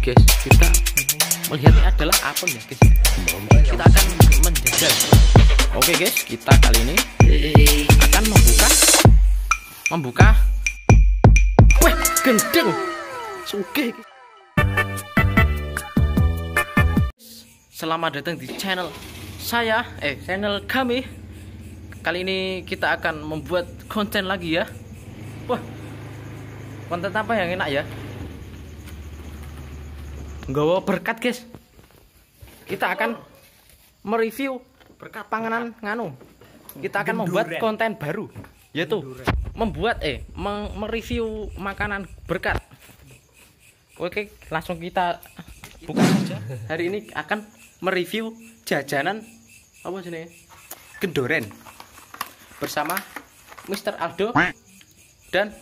guys, kita melihatnya adalah apem ya guys. Kita akan menjajal. Oke guys, kita kali ini akan membuka. Wah, gendeng. Sugih. Selamat datang di channel saya, channel kami. Kali ini kita akan membuat konten lagi ya. Wah, konten apa yang enak ya? Nggawa berkat guys. Kita akan mereview berkat panganan nganu. Kita akan membuat konten baru, yaitu mereview makanan berkat. Oke, langsung kita buka saja. Hari ini akan mereview jajanan apa sih? Gendoren bersama Mr. Aldo dan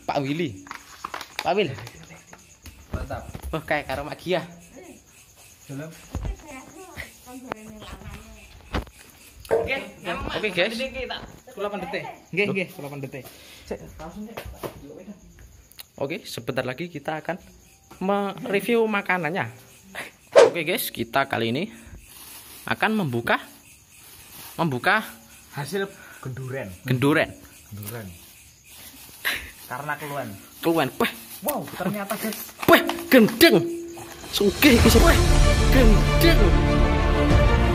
Pak Willy. Pak Wil. Mantap. Wah, kayak karo Mak Gia. Oke guys. 8 detik. Nggih, 8 detik. Oke, sebentar lagi kita akan mereview makanannya. Oke guys, kita kali ini akan membuka hasil gendoren. Karena keluhan. Wah, wow, ternyata guys. Wah, gendeng. Sugih iki wah, gendeng.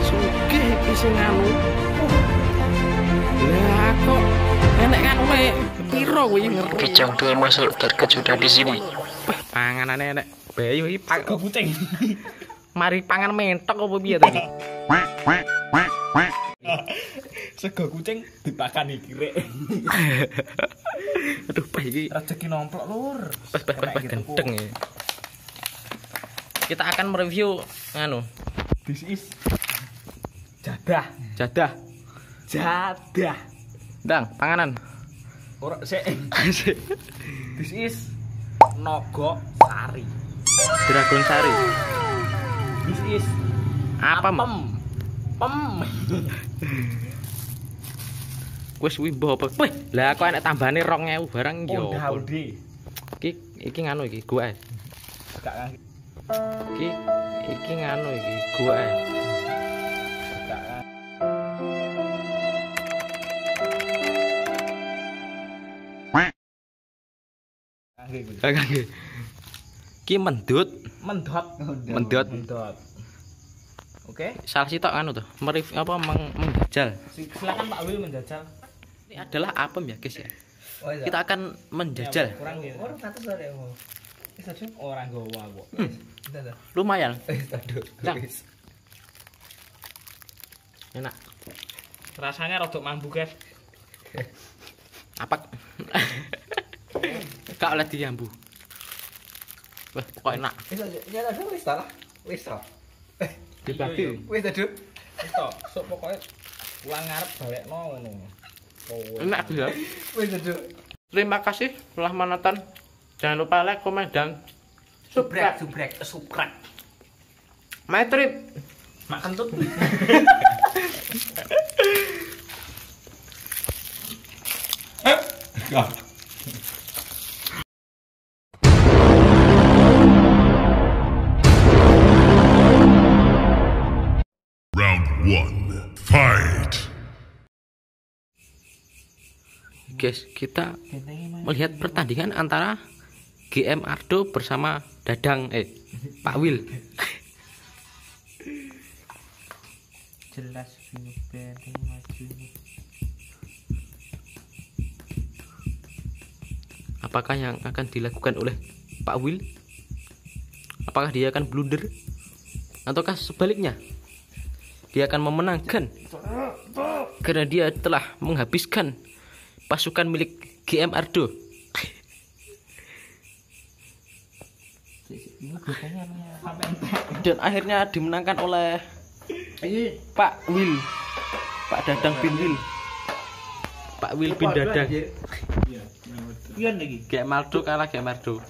Sugih iki sing anu. Lah kok enek kan wae piro kuwi ngeri. Kijang dua masuk terkejut di sini. Wah, panganane enek bayu iki Sego kucing. Mari pangan mentok apa piye to? Sego kucing dipakan iki rek. Aduh, Pak iki Rezeki nomplok lur. pas gendeng ya. Kita akan mereview anu. This is jadah. Dang, panganan. Ora sik. This is nogo sari. Dragon Sari. This is Apa pem. Wis kuwi mbah apa? Wih, lah kok enek tambahane 2000 barang yo. Onde. Iki nganu iki gua. Gak kan. Iki nganu iki gua. Gak kan. Kagak. Ki mendut. Oke. Salah sitok anu tuh, mereview apa menjajal. Silakan Pak Wil menjajal. Ini adalah apem ya, guys ya. Oh, iya. Kita akan menjajal. Kurang ya. Orang atas ada yang mau. Orang gowa kok. Lumayan. Aduh. Enak. Rasanya rodok mambu, guys. Apa? Gak oleh diambu. Wah, kok enak. Ya ada wis ta lah. Wis ta. Dibagi. Wis ta, Duk. Wis ta. Sok pokoke pulang ngarep bawekno ngono. Enak ya. Wis ta, Duk. Terima kasih telah menonton. Jangan lupa like, komen, dan subscribe. My trip. Mak kentut. Round 1. Fight! Guys, kita melihat pertandingan antara GM Ardo bersama Dadang Pak Wil. Jelas maju. Apakah yang akan dilakukan oleh Pak Wil? Apakah dia akan blunder? Ataukah sebaliknya? Dia akan memenangkan karena dia telah menghabiskan pasukan milik GM Ardo. Dan akhirnya dimenangkan oleh Pak Wil, Pak Dadang bin Wil, Pak Wil bin Dadang. GM Ardo kalah GM Ardo.